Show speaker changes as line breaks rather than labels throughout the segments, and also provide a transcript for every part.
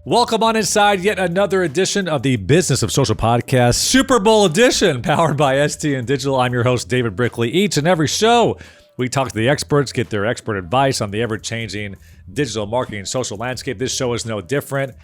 Welcome on inside yet another edition of the Business of Social Podcast, Super Bowl edition, powered by STN Digital. I'm your host, David Brickley. Each and every show, we talk to the experts, get their expert advice on the ever-changing digital marketing and social landscape. This show is no different.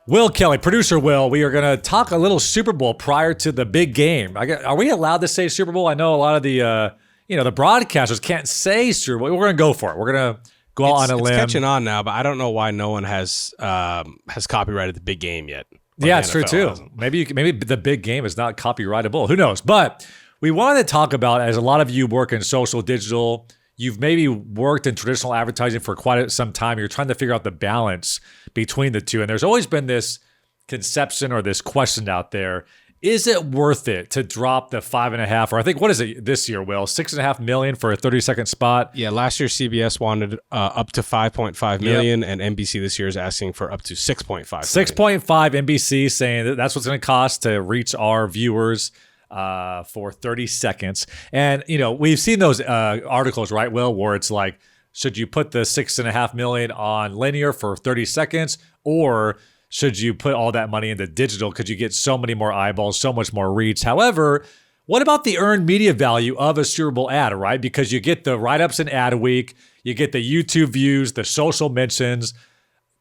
Will Kelly, producer Will, we are going to talk a little Super Bowl prior to the big game. Are we allowed to say Super Bowl? I know a lot of the the broadcasters can't say Super Bowl. We're going to go for it. We're going to go on a limb.
It's catching on now, but I don't know why no one has copyrighted the big game yet.
Yeah, it's true too. Maybe the big game is not copyrightable. Who knows? But we wanted to talk about, as a lot of you work in social digital, you've maybe worked in traditional advertising for quite some time. You're trying to figure out the balance between the two. And there's always been this conception or this question out there. Is it worth it to drop the 5.5, or I think, what is it this year, Will? $6.5 million for a 30-second spot?
Yeah, last year CBS wanted up to 5.5 million, and NBC this year is asking for up to 6.5.
6.5 NBC saying that that's what's going to cost to reach our viewers for 30 seconds. And, we've seen those articles, right, Will, where it's like, should you put the $6.5 million on linear for 30 seconds, or should you put all that money into digital? Could you get so many more eyeballs, so much more reach? However, what about the earned media value of a Super Bowl ad, right? Because you get the write-ups in ad week, you get the YouTube views, the social mentions,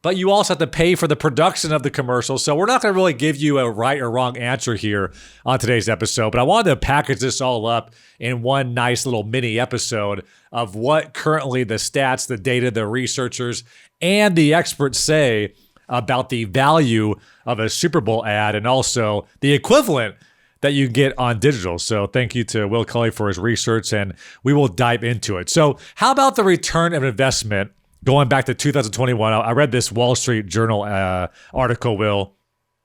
but you also have to pay for the production of the commercial. So we're not going to really give you a right or wrong answer here on today's episode, but I wanted to package this all up in one nice little mini episode of what currently the stats, the data, the researchers, and the experts say about the value of a Super Bowl ad, and also the equivalent that you get on digital. So thank you to Will Kelly for his research, and we will dive into it. So how about the return of investment going back to 2021? I read this Wall Street Journal article, Will,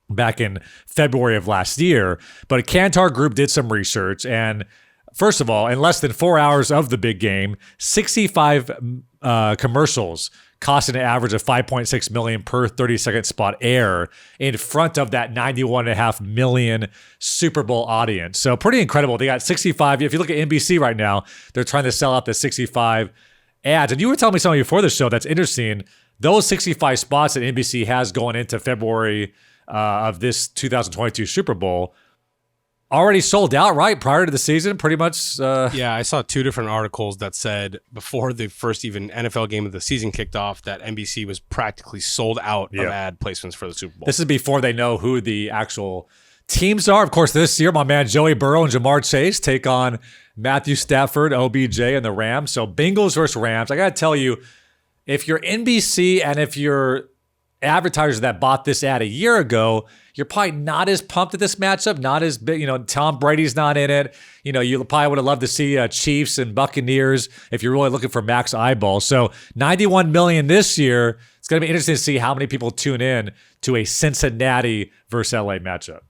back in February of last year, but Kantar Group did some research, and first of all, in less than 4 hours of the big game, 65 commercials cost an average of $5.6 million per 30-second spot air in front of that 91.5 million Super Bowl audience. So pretty incredible. They got 65. If you look at NBC right now, they're trying to sell out the 65 ads. And you were telling me something before the show that's interesting. Those 65 spots that NBC has going into February of this 2022 Super Bowl already sold out, right? Prior to the season, pretty much.
Yeah, I saw two different articles that said before the first even NFL game of the season kicked off that NBC was practically sold out of ad placements for the Super Bowl.
This is before they know who the actual teams are. Of course, this year, my man Joey Burrow and Jamar Chase take on Matthew Stafford, OBJ, and the Rams. So Bengals versus Rams. I got to tell you, if you're NBC and if you're advertisers that bought this ad a year ago, you're probably not as pumped at this matchup, not as big. Tom Brady's not in it. You probably would have loved to see Chiefs and Buccaneers if you're really looking for max eyeballs. So 91 million this year. It's going to be interesting to see how many people tune in to a Cincinnati versus LA matchup.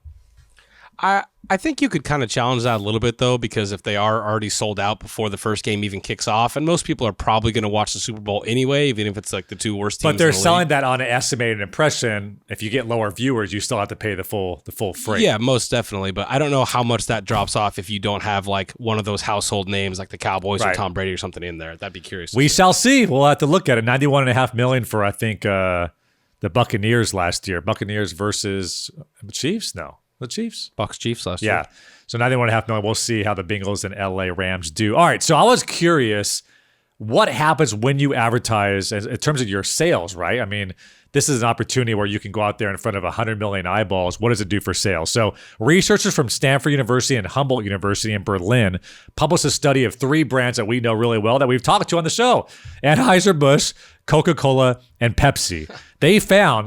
I think you could kind of challenge that a little bit, though, because if they are already sold out before the first game even kicks off, and most people are probably going to watch the Super Bowl anyway, even if it's like the two worst teams.
But they're
in the
selling
league.
that on an estimated impression. If you get lower viewers, you still have to pay the full freight.
Yeah, most definitely. But I don't know how much that drops off if you don't have like one of those household names like the Cowboys or Tom Brady or something in there. That'd be curious.
We shall see. We'll have to look at it. 91.5 million for, I think, the Buccaneers last year. Buccaneers versus Chiefs? No. The Chiefs?
Bucs Chiefs last year.
Yeah. So 91.5 million. We'll see how the Bengals and LA Rams do. All right. So I was curious, what happens when you advertise in terms of your sales, right? I mean, this is an opportunity where you can go out there in front of 100 million eyeballs. What does it do for sales? So researchers from Stanford University and Humboldt University in Berlin published a study of 3 brands that we know really well that we've talked to on the show: Anheuser-Busch, Coca-Cola, and Pepsi. They found,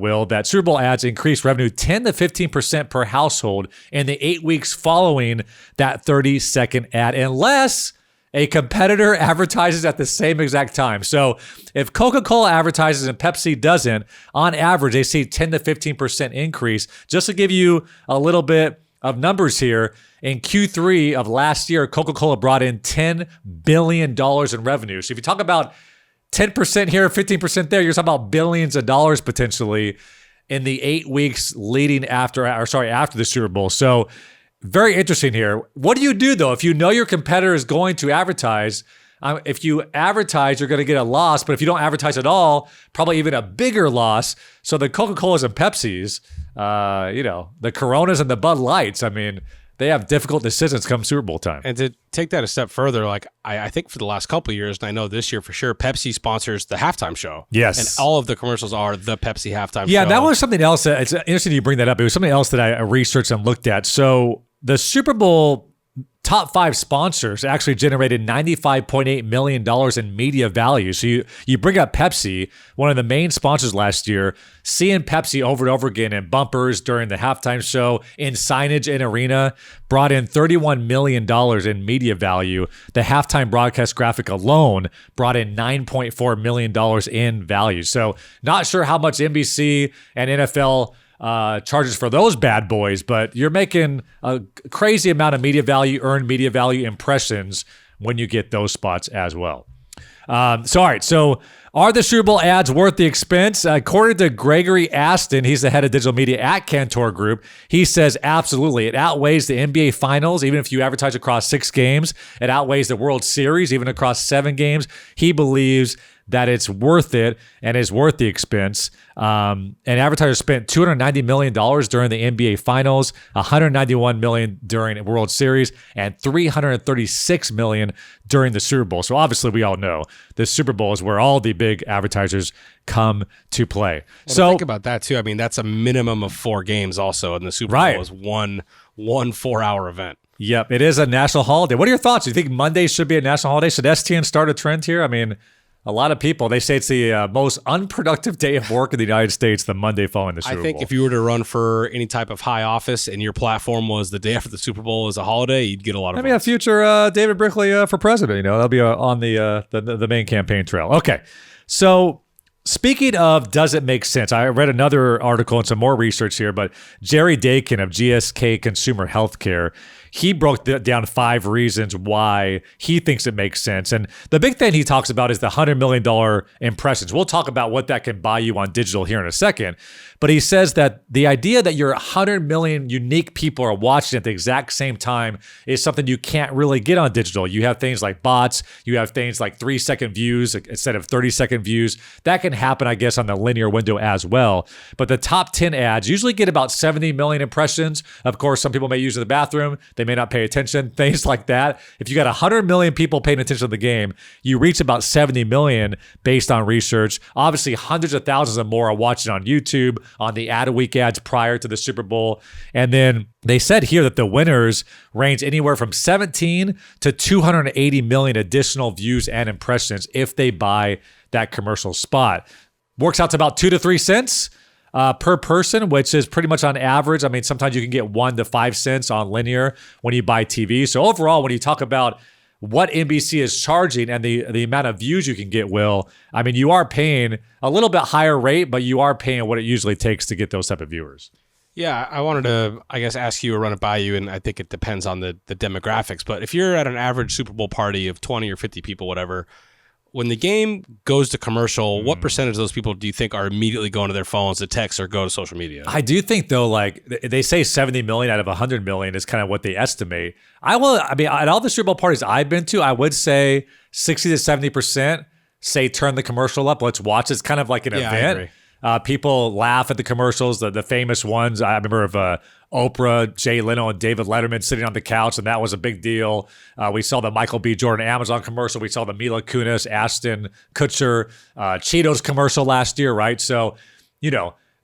Will, that Super Bowl ads increased revenue 10 to 15% per household in the 8 weeks following that 30-second ad, unless a competitor advertises at the same exact time. So if Coca-Cola advertises and Pepsi doesn't, on average, they see 10 to 15% increase. Just to give you a little bit of numbers here, in Q3 of last year, Coca-Cola brought in $10 billion in revenue. So if you talk about 10% here, 15% there, you're talking about billions of dollars potentially in the 8 weeks leading after the Super Bowl. So very interesting here. What do you do, though, if you know your competitor is going to advertise? if you advertise, you're going to get a loss. But if you don't advertise at all, probably even a bigger loss. So the Coca-Colas and Pepsis, the Coronas and the Bud Lights, I mean, they have difficult decisions come Super Bowl time.
And to take that a step further, like I think for the last couple of years, and I know this year for sure, Pepsi sponsors the halftime show.
Yes.
And all of the commercials are the Pepsi halftime show.
Yeah, that was something else. It's interesting you bring that up. It was something else that I researched and looked at. So the Super Bowl top 5 sponsors actually generated $95.8 million in media value. So you bring up Pepsi, one of the main sponsors last year, seeing Pepsi over and over again in bumpers during the halftime show, in signage in arena, brought in $31 million in media value. The halftime broadcast graphic alone brought in $9.4 million in value. So not sure how much NBC and NFL charges for those bad boys, but you're making a crazy amount of media value, earned media value impressions when you get those spots as well. All right. So are the Super Bowl ads worth the expense? According to Gregory Aston, he's the head of digital media at Cantor Group. He says absolutely. It outweighs the NBA Finals, even if you advertise across 6 games. It outweighs the World Series, even across 7 games. He believes that it's worth it and is worth the expense. And advertisers spent $290 million during the NBA Finals, $191 million during the World Series, and $336 million during the Super Bowl. So obviously we all know the Super Bowl is where all the big advertisers come to play.
Well,
so
think about that too. I mean, that's a minimum of 4 games also, and the Super Bowl is one 4-hour event.
Yep, it is a national holiday. What are your thoughts? Do you think Monday should be a national holiday? Should STN start a trend here? I mean, a lot of people, they say it's the most unproductive day of work in the United States, the Monday following the Super Bowl.
I think if you were to run for any type of high office and your platform was the day after the Super Bowl as a holiday, you'd get a lot of
maybe a future David Brickley for president. That'll be on the main campaign trail. Okay, so speaking of does it make sense, I read another article and some more research here, but Jerry Dakin of GSK Consumer Healthcare, he broke down 5 reasons why he thinks it makes sense. And the big thing he talks about is the $100 million impressions. We'll talk about what that can buy you on digital here in a second. But he says that the idea that your 100 million unique people are watching at the exact same time is something you can't really get on digital. You have things like bots. You have things like 3-second views instead of 30-second views. That can happen, I guess, on the linear window as well. But the top 10 ads usually get about 70 million impressions. Of course, some people may use it in the bathroom. They may not pay attention, things like that. If you got 100 million people paying attention to the game, you reach about 70 million based on research. Obviously, hundreds of thousands and more are watching on YouTube, on the ad week ads prior to the Super Bowl. And then they said here that the winners range anywhere from 17 to 280 million additional views and impressions if they buy that commercial spot. Works out to about 2 to 3 cents per person, which is pretty much on average. I mean, sometimes you can get 1 to 5 cents on linear when you buy TV. So overall, when you talk about what NBC is charging and the amount of views you can get, Will, I mean, you are paying a little bit higher rate, but you are paying what it usually takes to get those type of viewers.
Yeah, I wanted to, I guess, ask you or run it by you, and I think it depends on the demographics. But if you're at an average Super Bowl party of 20 or 50 people, whatever, when the game goes to commercial, what percentage of those people do you think are immediately going to their phones to text or go to social media?
I do think, though, like they say 70 million out of 100 million is kind of what they estimate. I mean, at all the Super Bowl parties I've been to, I would say 60 to 70% say turn the commercial up. Let's watch. It's kind of like an event.
I agree.
People laugh at the commercials, the famous ones. I remember of Oprah, Jay Leno, and David Letterman sitting on the couch, and that was a big deal. We saw the Michael B. Jordan Amazon commercial. We saw the Mila Kunis, Ashton Kutcher, Cheetos commercial last year, right? So,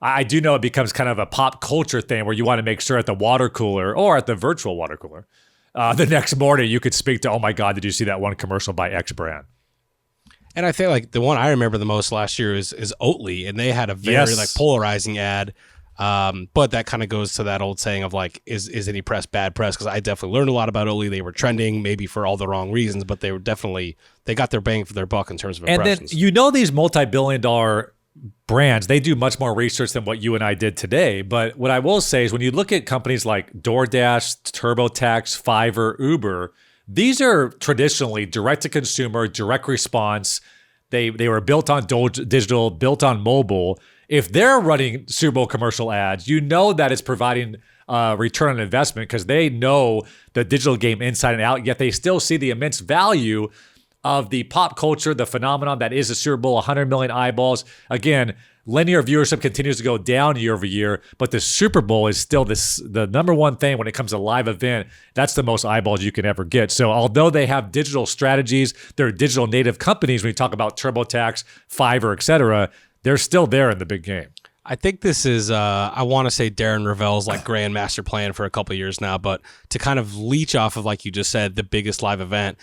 I do know it becomes kind of a pop culture thing where you want to make sure at the water cooler or at the virtual water cooler, the next morning you could speak to, oh my God, did you see that one commercial by X brand?
And I feel like the one I remember the most last year is Oatly, and they had a very polarizing ad. But that kind of goes to that old saying of like, is any press bad press? Because I definitely learned a lot about Oatly. They were trending maybe for all the wrong reasons, but they got their bang for their buck in terms of impressions.
And then these multi-billion-dollar brands, they do much more research than what you and I did today. But what I will say is when you look at companies like DoorDash, TurboTax, Fiverr, Uber, these are traditionally direct-to-consumer, direct response. They were built on digital, built on mobile. If they're running Super Bowl commercial ads, you know that it's providing return on investment because they know the digital game inside and out, yet they still see the immense value of the pop culture, the phenomenon that is the Super Bowl, 100 million eyeballs. Again, linear viewership continues to go down year over year, but the Super Bowl is still the number one thing when it comes to live event. That's the most eyeballs you can ever get. So although they have digital strategies, they're digital native companies when you talk about TurboTax, Fiverr, et cetera, they're still there in the big game.
I think this is, I want to say Darren Ravel's like grand master plan for a couple of years now, but to kind of leech off of, like you just said, the biggest live event,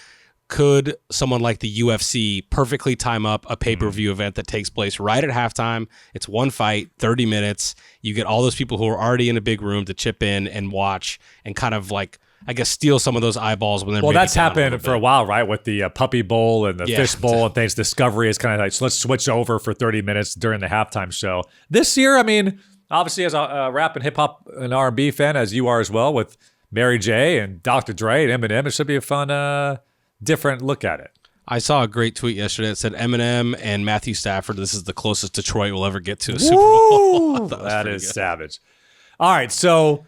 could someone like the UFC perfectly time up a pay-per-view event that takes place right at halftime? It's one fight, 30 minutes. You get all those people who are already in a big room to chip in and watch and kind of like, I guess, steal some of those eyeballs when they're
well, that's happened for a while, right? With the Puppy Bowl and the Fish Bowl and things. Discovery is kind of like, so let's switch over for 30 minutes during the halftime show. This year, I mean, obviously as a rap and hip-hop and R&B fan, as you are as well, with Mary J. and Dr. Dre and Eminem, it should be a fun different look at it.
I saw a great tweet yesterday that said Eminem and Matthew Stafford, this is the closest Detroit will ever get to a Super Bowl.
That is good. Savage. All right, so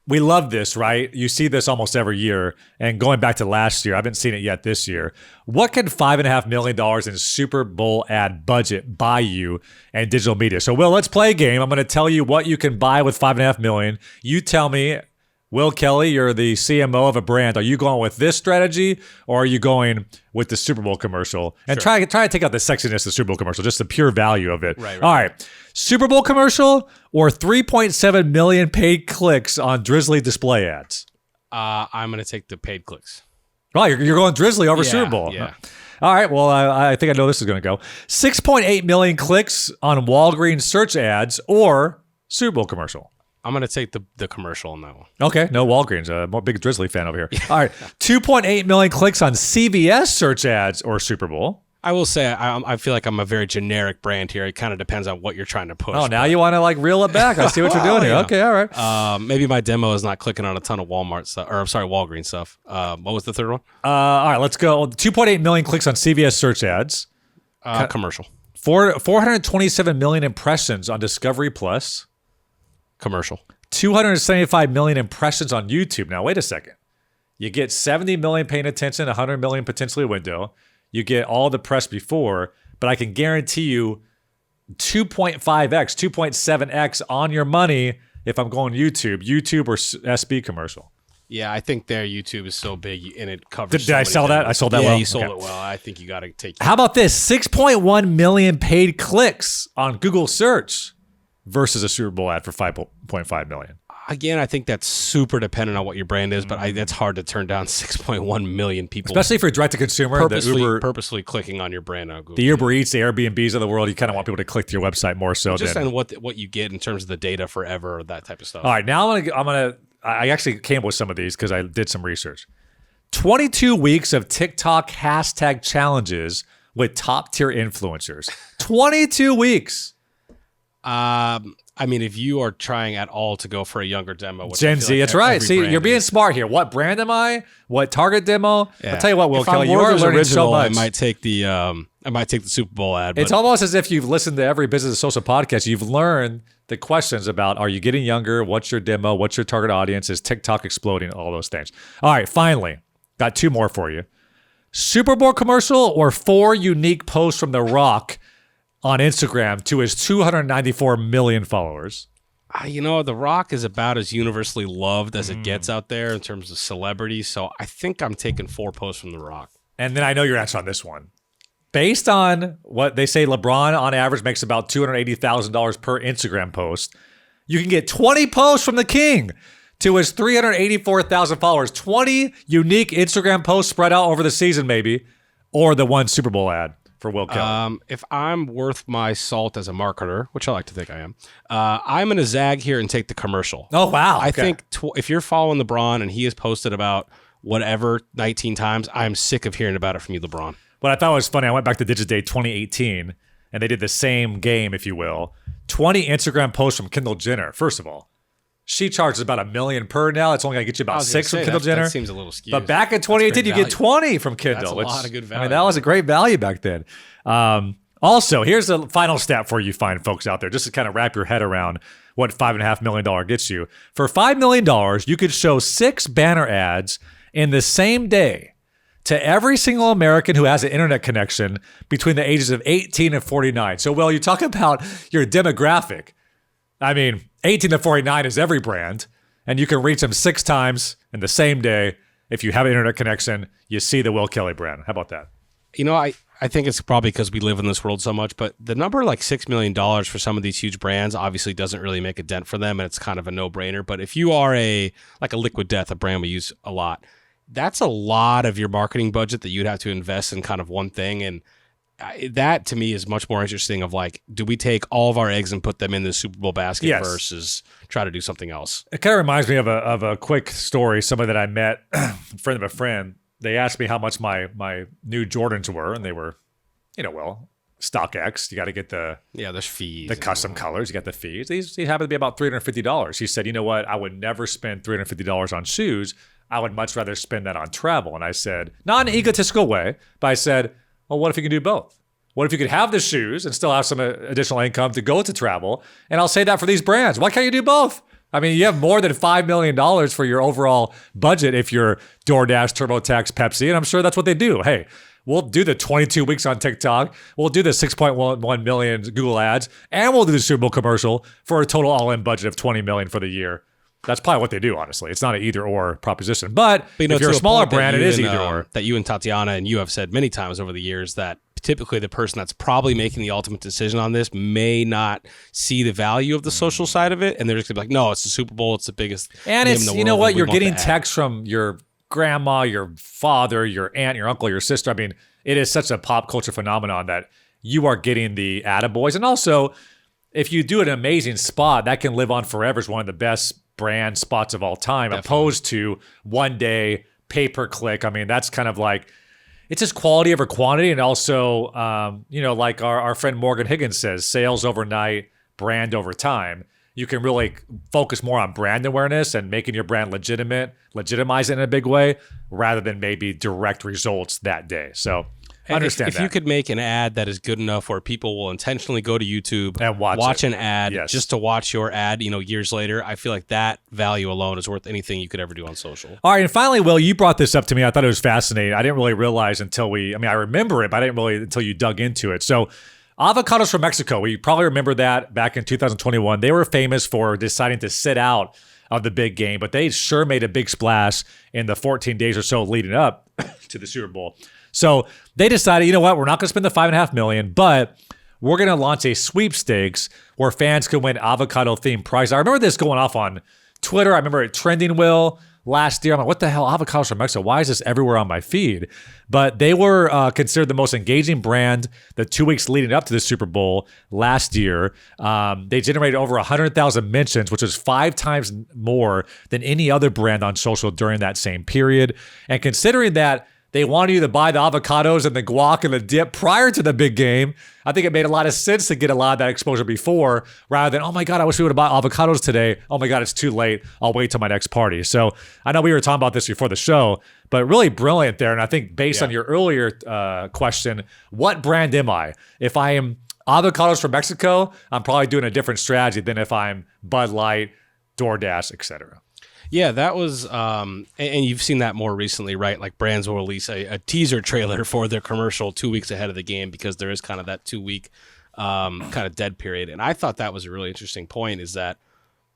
we love this, right? You see this almost every year. And going back to last year, I haven't seen it yet this year. What can $5.5 million in Super Bowl ad budget buy you and digital media? So, Will, let's play a game. I'm going to tell you what you can buy with $5.5 million. You tell me, Will Kelly, you're the CMO of a brand. Are you going with this strategy or are you going with the Super Bowl commercial? And try to take out the sexiness of the Super Bowl commercial, just the pure value of it. Right. All right. Super Bowl commercial or 3.7 million paid clicks on Drizzly display ads?
I'm going to take the paid clicks.
Oh, you're going Drizzly over Super Bowl.
Yeah.
All right. Well, I think I know this is going to go. 6.8 million clicks on Walgreens search ads or Super Bowl commercial?
I'm going to take the commercial on that one.
Okay. No Walgreens. I'm a big Drizzly fan over here. All right. 2.8 million clicks on CVS search ads or Super Bowl.
I will say I feel like I'm a very generic brand here. It kind of depends on what you're trying to push.
Oh, now you want to like reel it back. I see what you're doing here. Okay. All right.
Maybe my demo is not clicking on a ton of Walmart stuff, or I'm sorry, Walgreens stuff. What was the third one?
All right. Let's go. 2.8 million clicks on CVS search ads.
Commercial.
427 million impressions on Discovery Plus.
Commercial. 275
million impressions on YouTube. Now, wait a second. You get 70 million paying attention, 100 million potentially a window. You get all the press before, but I can guarantee you 2.5x, 2.7x on your money if I'm going YouTube or SB commercial.
Yeah, I think their YouTube is so big and it covers.
Did I sell that? I sold that well?
Yeah, you sold it well. I think you got to take it.
How about this? 6.1 million paid clicks on Google search versus a Super Bowl ad for 5.5 million.
Again, I think that's super dependent on what your brand is, but that's hard to turn down 6.1 million people.
Especially for direct-to-consumer.
Purposely clicking on your brand on Google.
The Uber Eats, the Airbnbs of the world, you kind of want people to click to your website more so
just than what you get in terms of the data forever, that type of stuff.
All right, now I actually came up with some of these because I did some research. 22 weeks of TikTok hashtag challenges with top-tier influencers. 22 weeks.
I mean, if you are trying at all to go for a younger demo,
Gen Z, that's right. See, you're being smart here. What brand am I? What target demo? Yeah. I'll tell you what, Will Kelly, you are learning so much.
I might take the Super Bowl ad.
It's almost as if you've listened to every Business Social podcast. You've learned the questions about, are you getting younger? What's your demo? What's your target audience? Is TikTok exploding? All those things. All right, finally, got two more for you. Super Bowl commercial or 4 unique posts from The Rock on Instagram to his 294 million followers?
The Rock is about as universally loved as it gets out there in terms of celebrity. So I think I'm taking 4 posts from The Rock.
And then I know your answer on this one. Based on what they say, LeBron on average makes about $280,000 per Instagram post. You can get 20 posts from the King to his 384,000 followers. 20 unique Instagram posts spread out over the season, maybe, or the one Super Bowl ad for Will Kelly.
If I'm worth my salt as a marketer, which I like to think I am, I'm going to zag here and take the commercial.
Oh, wow.
I think if you're following LeBron and he has posted about whatever 19 times, I'm sick of hearing about it from you, LeBron.
What I thought was funny, I went back to Digiday 2018, and they did the same game, if you will. 20 Instagram posts from Kendall Jenner. First of all, she charges about $1 million per now. It's only going to get you about 6 from Kendall Jenner.
That seems a little skewed.
But back in 2018, you get 20 from Kendall.
That's a lot of good value.
I mean, that was a great value back then. Also, here's the final stat for you fine folks out there, just to kind of wrap your head around what $5.5 million gets you. For $5 million, you could show 6 banner ads in the same day to every single American who has an internet connection between the ages of 18 and 49. So, Will, you talk about your demographic. I mean, 18 to 49 is every brand, and you can reach them 6 times in the same day. If you have an internet connection, you see the Will Kelly brand. How about that?
You know, I think it's probably because we live in this world so much, but the number like $6 million for some of these huge brands obviously doesn't really make a dent for them, and it's kind of a no-brainer. But if you are like a Liquid Death, a brand we use a lot, that's a lot of your marketing budget that you'd have to invest in kind of one thing. And that to me is much more interesting of like, do we take all of our eggs and put them in the Super Bowl basket versus try to do something else?
It kind of reminds me of a quick story. Somebody that I met, a friend of a friend, they asked me how much my new Jordans were, and they were, well, StockX. You got to get
there's fees,
the custom colors. You got the fees. These happen to be about $350. He said, you know what? I would never spend $350 on shoes. I would much rather spend that on travel. And I said, not in an egotistical way, but I said, well, what if you can do both? What if you could have the shoes and still have some additional income to go to travel? And I'll say that for these brands. Why can't you do both? I mean, you have more than $5 million for your overall budget if you're DoorDash, TurboTax, Pepsi, and I'm sure that's what they do. Hey, we'll do the 22 weeks on TikTok. We'll do the 6.1 million Google ads, and we'll do the Super Bowl commercial for a total all-in budget of $20 million for the year. That's probably what they do, honestly. It's not an either-or proposition. But if you're a smaller brand, it is either-or.
That you and Tatiana and you have said many times over the years that typically the person that's probably making the ultimate decision on this may not see the value of the social side of it, and they're just gonna be like, no, it's the Super Bowl, it's the biggest
and
name
it's
in the
you know
world,
what, you're getting texts from your grandma, your father, your aunt, your uncle, your sister. I mean, it is such a pop culture phenomenon that you are getting the attaboys. And also, if you do an amazing spot, that can live on forever as one of the best brand spots of all time. Definitely. Opposed to one day pay-per-click. I mean, that's kind of like, it's just quality over quantity. And also, like our friend Morgan Higgins says, sales overnight, brand over time. You can really focus more on brand awareness and making your brand legitimize it in a big way, rather than maybe direct results that day. So I understand
if you could make an ad that is good enough where people will intentionally go to YouTube
and watch
an ad just to watch your ad, years later, I feel like that value alone is worth anything you could ever do on social.
All right, and finally, Will, you brought this up to me. I thought it was fascinating. I didn't really realize until I remember it, but I didn't really until you dug into it. So avocados from Mexico, we probably remember that back in 2021. They were famous for deciding to sit out of the big game, but they sure made a big splash in the 14 days or so leading up to the Super Bowl. So they decided, you know what, we're not going to spend the $5.5 million, but we're going to launch a sweepstakes where fans can win avocado-themed prizes. I remember this going off on Twitter. I remember it trending, Will, last year. I'm like, what the hell, avocados from Mexico? Why is this everywhere on my feed? But they were considered the most engaging brand the 2 weeks leading up to the Super Bowl last year. They generated over 100,000 mentions, which is 5 times more than any other brand on social during that same period. And considering that they wanted you to buy the avocados and the guac and the dip prior to the big game, I think it made a lot of sense to get a lot of that exposure before, rather than, oh my God, I wish we would have bought avocados today. Oh my God, it's too late. I'll wait till my next party. So I know we were talking about this before the show, but really brilliant there. And I think based on your earlier question, what brand am I? If I am avocados from Mexico, I'm probably doing a different strategy than if I'm Bud Light, DoorDash, etc.
Yeah, that was, and you've seen that more recently, right? Like brands will release a teaser trailer for their commercial 2 weeks ahead of the game because there is kind of that 2 week kind of dead period. And I thought that was a really interesting point is that,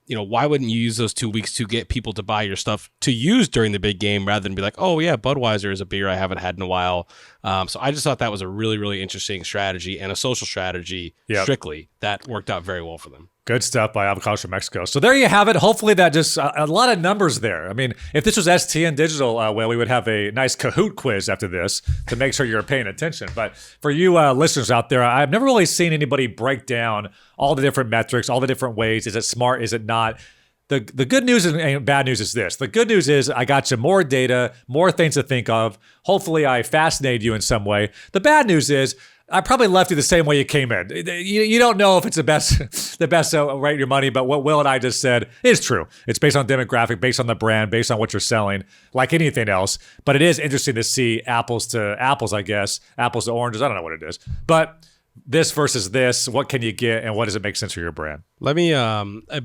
why wouldn't you use those 2 weeks to get people to buy your stuff to use during the big game rather than be like, oh yeah, Budweiser is a beer I haven't had in a while. So I just thought that was a really, really interesting strategy and a social strategy strictly that worked out very well for them.
Good stuff by Avocados from Mexico. So there you have it. Hopefully that just a lot of numbers there. I mean, if this was STN Digital, we would have a nice Kahoot quiz after this to make sure you're paying attention. But for you listeners out there, I've never really seen anybody break down all the different metrics, all the different ways. Is it smart? Is it not? The good news and bad news is this. The good news is I got you more data, more things to think of. Hopefully I fascinated you in some way. The bad news is I probably left you the same way you came in. You don't know if it's the best right your money, but what Will and I just said is true. It's based on demographic, based on the brand, based on what you're selling, like anything else. But it is interesting to see apples to apples, I guess, apples to oranges. I don't know what it is. But this versus this, what can you get and what does it make sense for your brand?
Let me,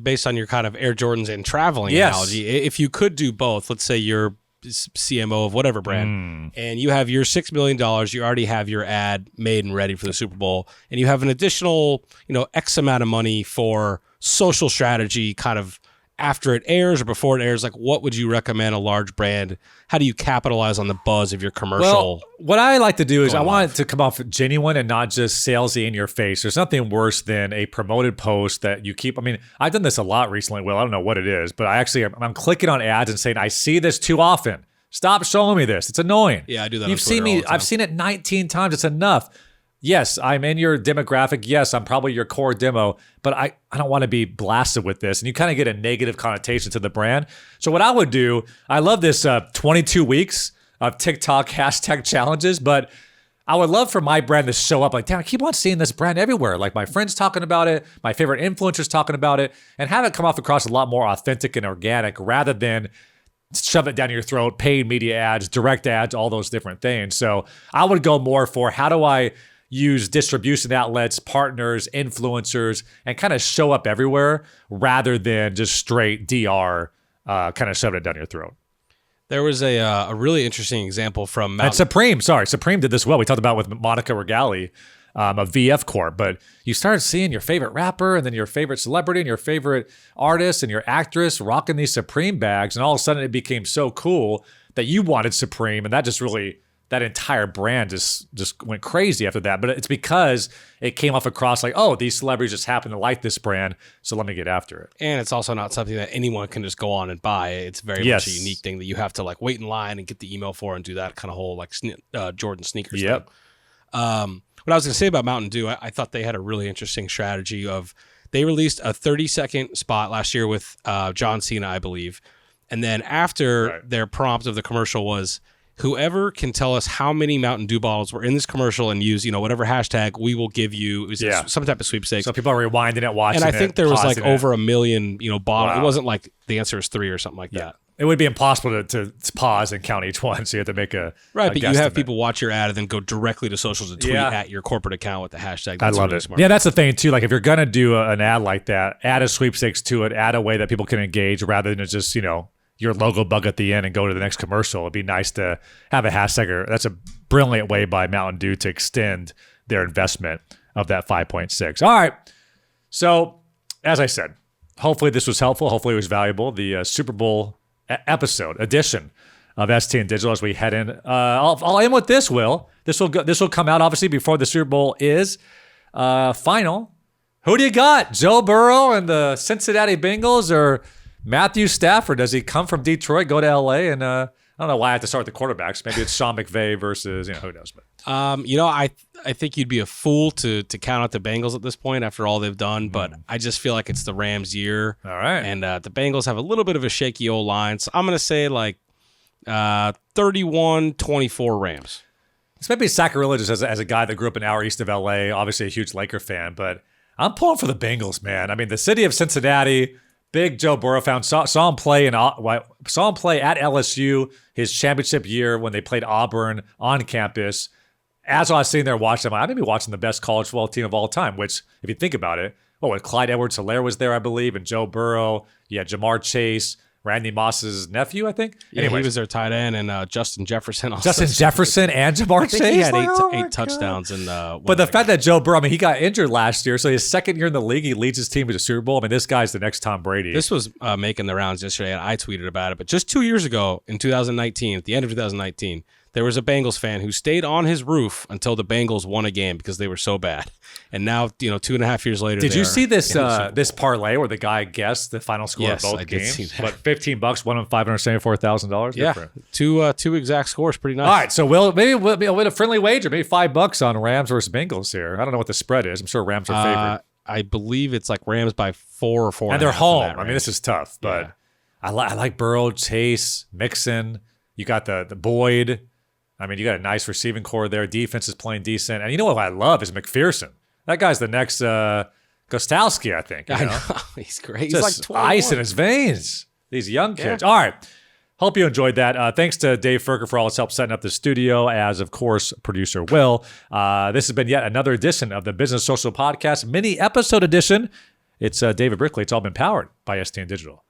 based on your kind of Air Jordans and traveling analogy, if you could do both, let's say you're CMO of whatever brand, and you have your $6 million, you already have your ad made and ready for the Super Bowl, and you have an additional, X amount of money for social strategy kind of after it airs or before it airs. Like, what would you recommend a large brand? How do you capitalize on the buzz of your commercial?
Well, what I like to do is I want it to come off genuine and not just salesy in your face. There's nothing worse than a promoted post that you keep. I mean, I've done this a lot recently. Well, I don't know what it is, but I'm clicking on ads and saying, I see this too often. Stop showing me this. It's annoying.
Yeah, I do that.
You've seen me. I've seen it 19 times. It's enough. Yes, I'm in your demographic. Yes, I'm probably your core demo, but I don't want to be blasted with this. And you kind of get a negative connotation to the brand. So what I would do, I love this 22 weeks of TikTok hashtag challenges, but I would love for my brand to show up like, damn, I keep on seeing this brand everywhere. Like my friends talking about it, my favorite influencers talking about it, and have it come off across a lot more authentic and organic rather than shove it down your throat, paid media ads, direct ads, all those different things. So I would go more for how do I use distribution outlets, partners, influencers, and kind of show up everywhere rather than just straight DR kind of shoving it down your throat.
There was a really interesting example from
And Supreme. Sorry, Supreme did this well. We talked about with Monica Regali of VF Corp, but you started seeing your favorite rapper and then your favorite celebrity and your favorite artist and your actress rocking these Supreme bags, and all of a sudden it became so cool that you wanted Supreme, and that just really... that entire brand just went crazy after that. But it's because it came off across like, oh, these celebrities just happen to like this brand, so let me get after it.
And it's also not something that anyone can just go on and buy. It's very much a unique thing that you have to like wait in line and get the email for and do that kind of whole like Jordan sneakers thing. What I was going to say about Mountain Dew, I thought they had a really interesting strategy of they released a 30-second spot last year with John Cena, I believe. And then after their prompt of the commercial was, whoever can tell us how many Mountain Dew bottles were in this commercial and use, whatever hashtag, we will give you. It was some type of sweepstakes.
So people are rewinding it, watching it.
And I think there was like over
it.
1 million, bottles. Wow. It wasn't like the answer is 3 or something like that.
It would be impossible to pause and count each one, so you have to make a
but you have people watch your ad and then go directly to socials and tweet at your corporate account with the hashtag.
That's I love really it. Smart. Yeah, that's the thing too. Like if you're gonna do an ad like that, add a sweepstakes to it, add a way that people can engage rather than just your logo bug at the end and go to the next commercial. It'd be nice to have a hashtag. That's a brilliant way by Mountain Dew to extend their investment of that 5.6. All right. So as I said, hopefully this was helpful. Hopefully it was valuable. The Super Bowl edition of STN Digital as we head in. I'll end with this, Will. This will come out obviously before the Super Bowl is final. Who do you got? Joe Burrow and the Cincinnati Bengals or Matthew Stafford? Does he come from Detroit, go to LA? And I don't know why I have to start with the quarterbacks. Maybe it's Sean McVay versus, who knows. But
I think you'd be a fool to count out the Bengals at this point after all they've done. But I just feel like it's the Rams' year.
All right.
And the Bengals have a little bit of a shaky old line. So I'm going to say like 31-24 Rams.
This might be sacrilegious as a guy that grew up an hour east of LA, obviously a huge Laker fan, but I'm pulling for the Bengals, man. I mean, the city of Cincinnati... Big Joe Burrow fan. Saw him play at LSU his championship year when they played Auburn on campus. As I was sitting there watching them, I may be watching the best college football team of all time. Which, if you think about it, Clyde Edwards-Helaire was there, I believe, and Joe Burrow. You had Jamar Chase, Randy Moss's nephew, I think.
Yeah, anyways, he was their tight end, and Justin Jefferson. Also.
Justin Jefferson and Jamar Chase.
He had eight touchdowns in.
But the fact that Joe Burrow, he got injured last year, so his second year in the league, he leads his team to the Super Bowl. I mean, this guy's the next Tom Brady.
This was making the rounds yesterday, and I tweeted about it. But just 2 years ago, in 2019, at the end of 2019, there was a Bengals fan who stayed on his roof until the Bengals won a game because they were so bad. And now, 2.5 years later,
did you see this this parlay where the guy guessed the final score of both games? But $15 won him $574,000.
Yeah, two exact scores, pretty nice.
All right, so we'll win a friendly wager, maybe $5 on Rams versus Bengals here. I don't know what the spread is. I'm sure Rams are favored.
I believe it's like Rams by 4 or 4.
And they're home. I mean, this is tough, but I like Burrow, Chase, Mixon. You got the Boyd. I mean, you got a nice receiving core there. Defense is playing decent. And you know what I love is McPherson. That guy's the next Gostowski, I think.
I know. He's great.
He's like 21. Ice in his veins. These young kids. Yeah. All right. Hope you enjoyed that. Thanks to Dave Ferker for all his help setting up the studio, as, of course, producer Will. This has been yet another edition of the Business Social Podcast, mini episode edition. It's David Brickley. It's all been powered by STN Digital.